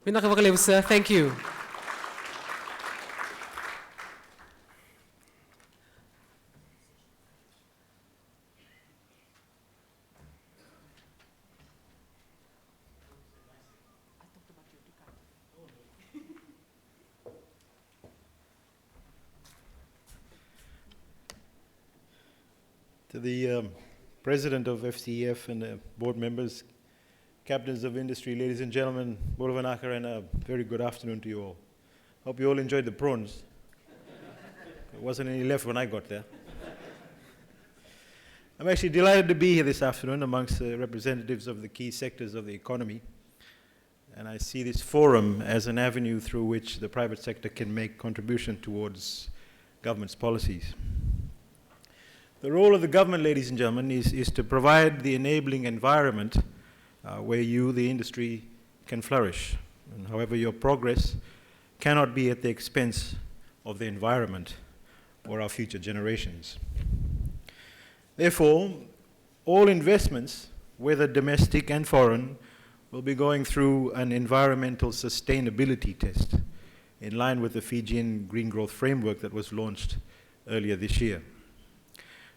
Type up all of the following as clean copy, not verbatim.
Goedendag, Korolevu, sir. Thank you. To the President of FCEF and the board members, captains of industry, ladies and gentlemen, Bolavanaka, and a very good afternoon to you all. Hope you all enjoyed the prawns. There wasn't any left when I got there. I'm actually delighted to be here this afternoon amongst the representatives of the key sectors of the economy. And I see this forum as an avenue through which the private sector can make contribution towards government's policies. The role of the government, ladies and gentlemen, is to provide the enabling environment where you, the industry, can flourish. And however, your progress cannot be at the expense of the environment or our future generations. Therefore, all investments, whether domestic and foreign, will be going through an environmental sustainability test in line with the Fijian Green Growth Framework that was launched earlier this year.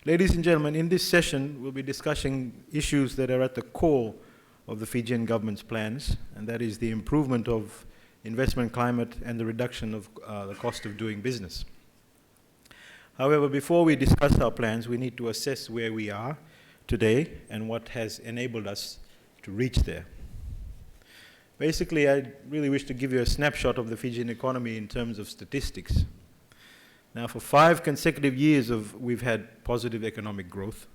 Ladies and gentlemen, in this session, we'll be discussing issues that are at the core of the Fijian government's plans, and that is the improvement of investment climate and the reduction of the cost of doing business. However, before we discuss our plans, we need to assess where we are today and what has enabled us to reach there. Basically, I really wish to give you a snapshot of the Fijian economy in terms of statistics. Now, for 5 consecutive years we've had positive economic growth.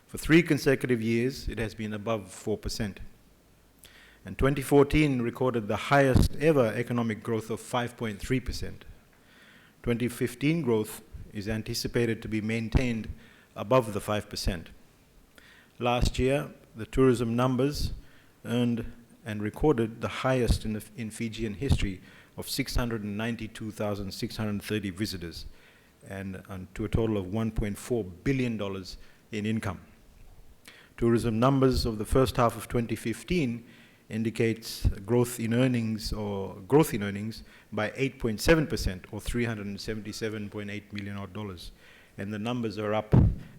For 3 consecutive years, it has been above 4%. And 2014 recorded the highest ever economic growth of 5.3%. 2015 growth is anticipated to be maintained above the 5%. Last year, the tourism numbers earned and recorded the highest in Fijian history of 692,630 visitors and to a total of $1.4 billion in income. Tourism numbers of the first half of 2015 indicates growth in earnings by 8.7% or $377.8 million odd dollars. And the numbers are up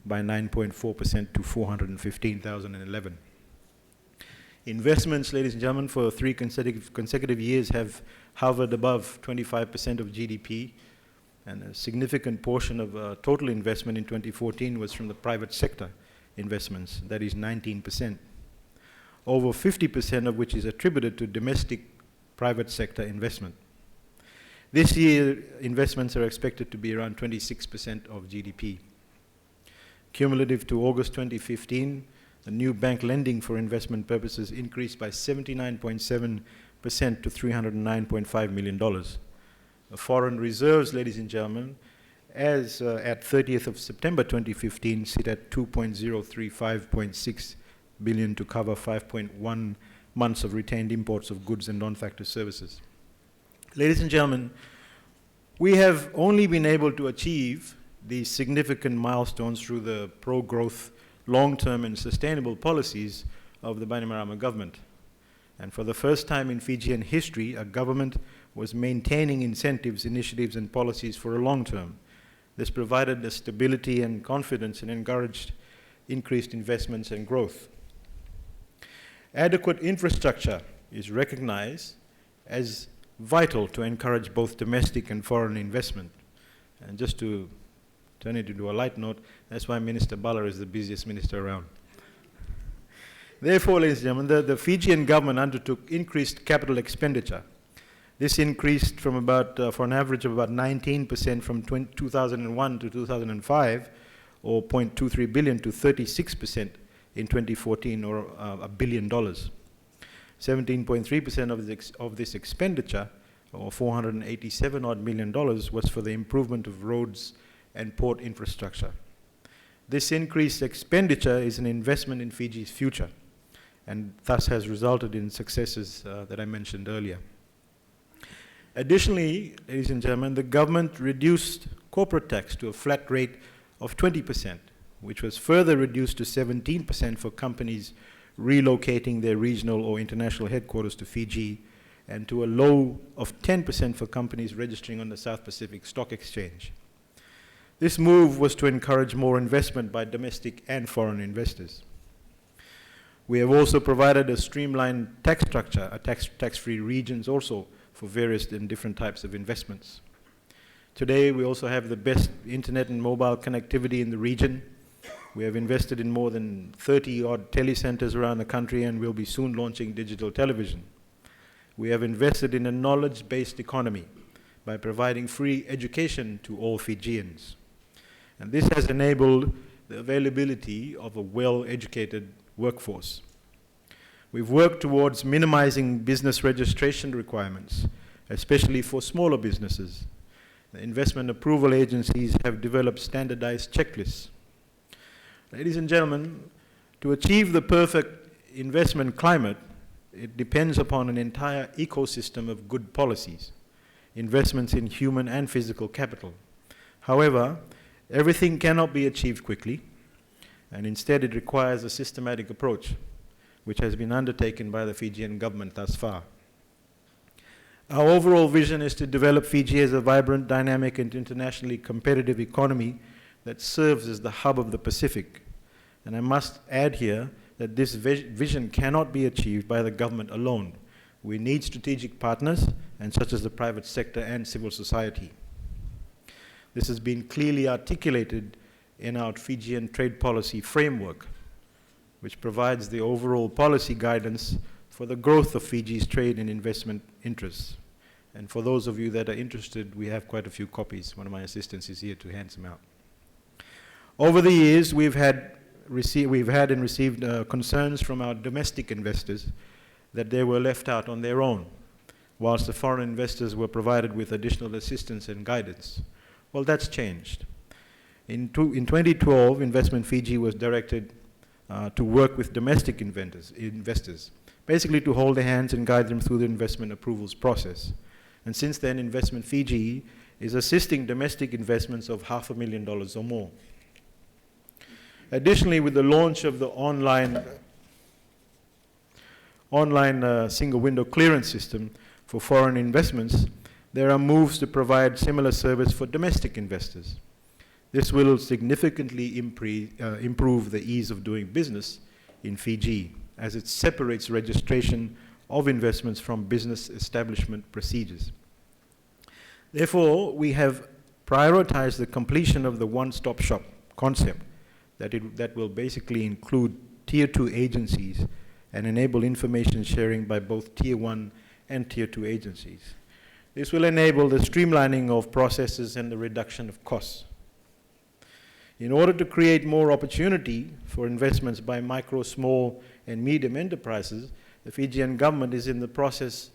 by 9.4% to 415,011. Investments, ladies and gentlemen, for 3 consecutive years have hovered above 25% of GDP, and a significant portion of total investment in 2014 was from the private sector investments, that is 19%. Over 50% of which is attributed to domestic private sector investment. This year, investments are expected to be around 26% of GDP. Cumulative to August 2015, the new bank lending for investment purposes increased by 79.7% to $309.5 million. The foreign reserves, ladies and gentlemen, as at 30th of September 2015, sit at 2.035.6 billion to cover 5.1 months of retained imports of goods and non-factor services. Ladies and gentlemen, we have only been able to achieve these significant milestones through the pro-growth, long-term and sustainable policies of the Bainimarama government. And for the first time in Fijian history, a government was maintaining incentives, initiatives and policies for a long term. This provided the stability and confidence and encouraged increased investments and growth. Adequate infrastructure is recognized as vital to encourage both domestic and foreign investment. And just to turn it into a light note, that's why Minister Bala is the busiest minister around. Therefore, ladies and gentlemen, the Fijian government undertook increased capital expenditure. This increased from for an average of about 19% from 2001 to 2005, or 0.23 billion to 36% in 2014, or $1 billion. 17.3% of this expenditure, or $487 odd million, was for the improvement of roads and port infrastructure. This increased expenditure is an investment in Fiji's future, and thus has resulted in successes that I mentioned earlier. Additionally, ladies and gentlemen, the government reduced corporate tax to a flat rate of 20%, which was further reduced to 17% for companies relocating their regional or international headquarters to Fiji, and to a low of 10% for companies registering on the South Pacific Stock Exchange. This move was to encourage more investment by domestic and foreign investors. We have also provided a streamlined tax structure, tax-free regions also for various and different types of investments. Today, we also have the best internet and mobile connectivity in the region. We have invested in more than 30-odd telecenters around the country, and we'll be soon launching digital television. We have invested in a knowledge-based economy by providing free education to all Fijians. And this has enabled the availability of a well-educated workforce. We've worked towards minimizing business registration requirements, especially for smaller businesses. The investment approval agencies have developed standardized checklists. Ladies and gentlemen, to achieve the perfect investment climate, it depends upon an entire ecosystem of good policies, investments in human and physical capital. However, everything cannot be achieved quickly, and instead it requires a systematic approach, which has been undertaken by the Fijian government thus far. Our overall vision is to develop Fiji as a vibrant, dynamic, and internationally competitive economy that serves as the hub of the Pacific. And I must add here that this vision cannot be achieved by the government alone. We need strategic partners, and such as the private sector and civil society. This has been clearly articulated in our Fijian trade policy framework, which provides the overall policy guidance for the growth of Fiji's trade and investment interests. And for those of you that are interested, we have quite a few copies. One of my assistants is here to hand them out. Over the years, we've had and received concerns from our domestic investors that they were left out on their own, whilst the foreign investors were provided with additional assistance and guidance. Well, that's changed. In 2012, Investment Fiji was directed to work with domestic investors, basically to hold their hands and guide them through the investment approvals process. And since then, Investment Fiji is assisting domestic investments of $500,000 or more. Additionally, with the launch of the online single window clearance system for foreign investments, there are moves to provide similar service for domestic investors. This will significantly improve the ease of doing business in Fiji, as it separates registration of investments from business establishment procedures. Therefore, we have prioritized the completion of the one-stop shop concept that will basically include Tier 2 agencies and enable information sharing by both Tier 1 and Tier 2 agencies. This will enable the streamlining of processes and the reduction of costs. In order to create more opportunity for investments by micro, small, and medium enterprises, the Fijian government is in the process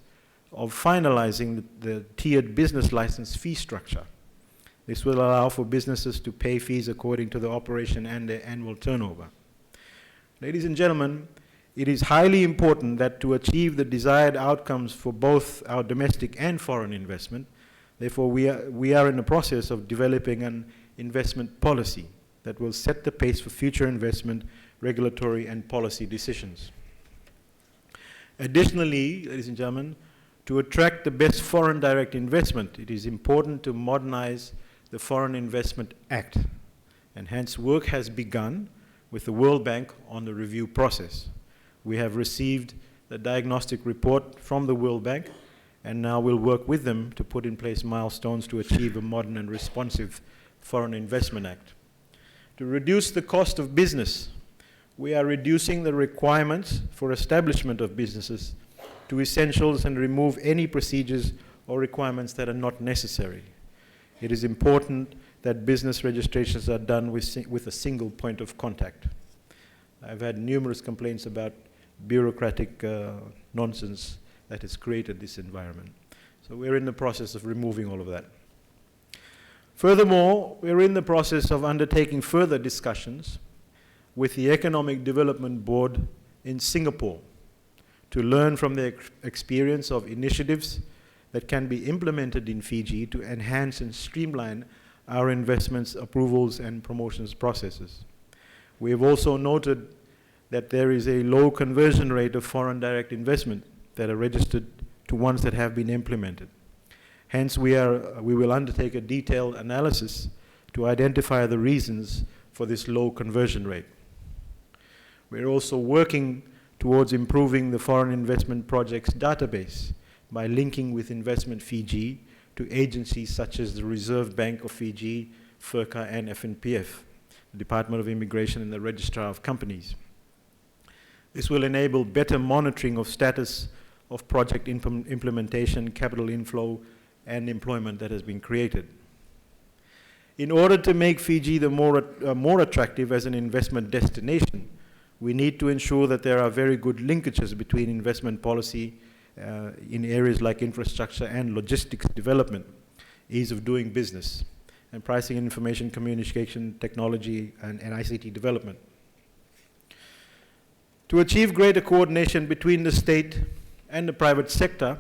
of finalizing the tiered business license fee structure. This will allow for businesses to pay fees according to the operation and their annual turnover. Ladies and gentlemen, it is highly important that to achieve the desired outcomes for both our domestic and foreign investment, therefore we are in the process of developing an investment policy that will set the pace for future investment, regulatory, and policy decisions. Additionally, ladies and gentlemen, to attract the best foreign direct investment, it is important to modernize the Foreign Investment Act, and hence work has begun with the World Bank on the review process. We have received the diagnostic report from the World Bank, and now we'll work with them to put in place milestones to achieve a modern and responsive Foreign Investment Act. To reduce the cost of business, we are reducing the requirements for establishment of businesses to essentials and remove any procedures or requirements that are not necessary. It is important that business registrations are done with a single point of contact. I've had numerous complaints about bureaucratic nonsense that has created this environment. So we're in the process of removing all of that. Furthermore, we're in the process of undertaking further discussions with the Economic Development Board in Singapore to learn from their experience of initiatives that can be implemented in Fiji to enhance and streamline our investments, approvals, and promotions processes. We have also noted that there is a low conversion rate of foreign direct investment that are registered to ones that have been implemented. Hence, we will undertake a detailed analysis to identify the reasons for this low conversion rate. We're also working towards improving the foreign investment projects database by linking with Investment Fiji to agencies such as the Reserve Bank of Fiji, FIRCA, and FNPF, the Department of Immigration and the Registrar of Companies. This will enable better monitoring of status of project implementation, capital inflow, and employment that has been created. In order to make Fiji more attractive as an investment destination, we need to ensure that there are very good linkages between investment policy in areas like infrastructure and logistics development, ease of doing business, and pricing, information communication technology, and ICT development. To achieve greater coordination between the state and the private sector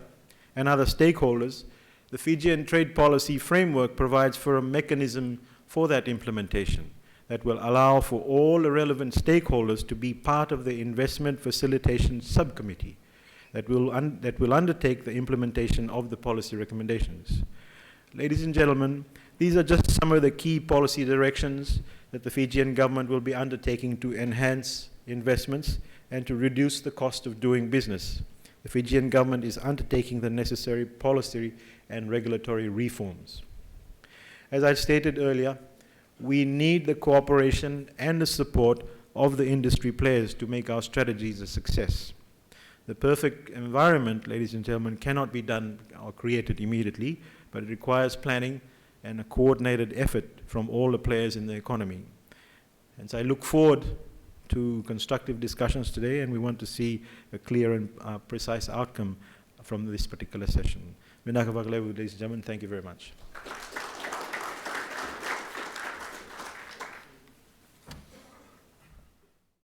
and other stakeholders, the Fijian trade policy framework provides for a mechanism for that implementation that will allow for all the relevant stakeholders to be part of the investment facilitation subcommittee that will undertake the implementation of the policy recommendations. Ladies and gentlemen, these are just some of the key policy directions that the Fijian government will be undertaking to enhance investments and to reduce the cost of doing business. The Fijian government is undertaking the necessary policy and regulatory reforms. As I stated earlier, we need the cooperation and the support of the industry players to make our strategies a success. The perfect environment, ladies and gentlemen, cannot be done or created immediately, but it requires planning and a coordinated effort from all the players in the economy. And so I look forward to constructive discussions today, and we want to see a clear and precise outcome from this particular session. Korolevu, ladies and gentlemen, thank you very much.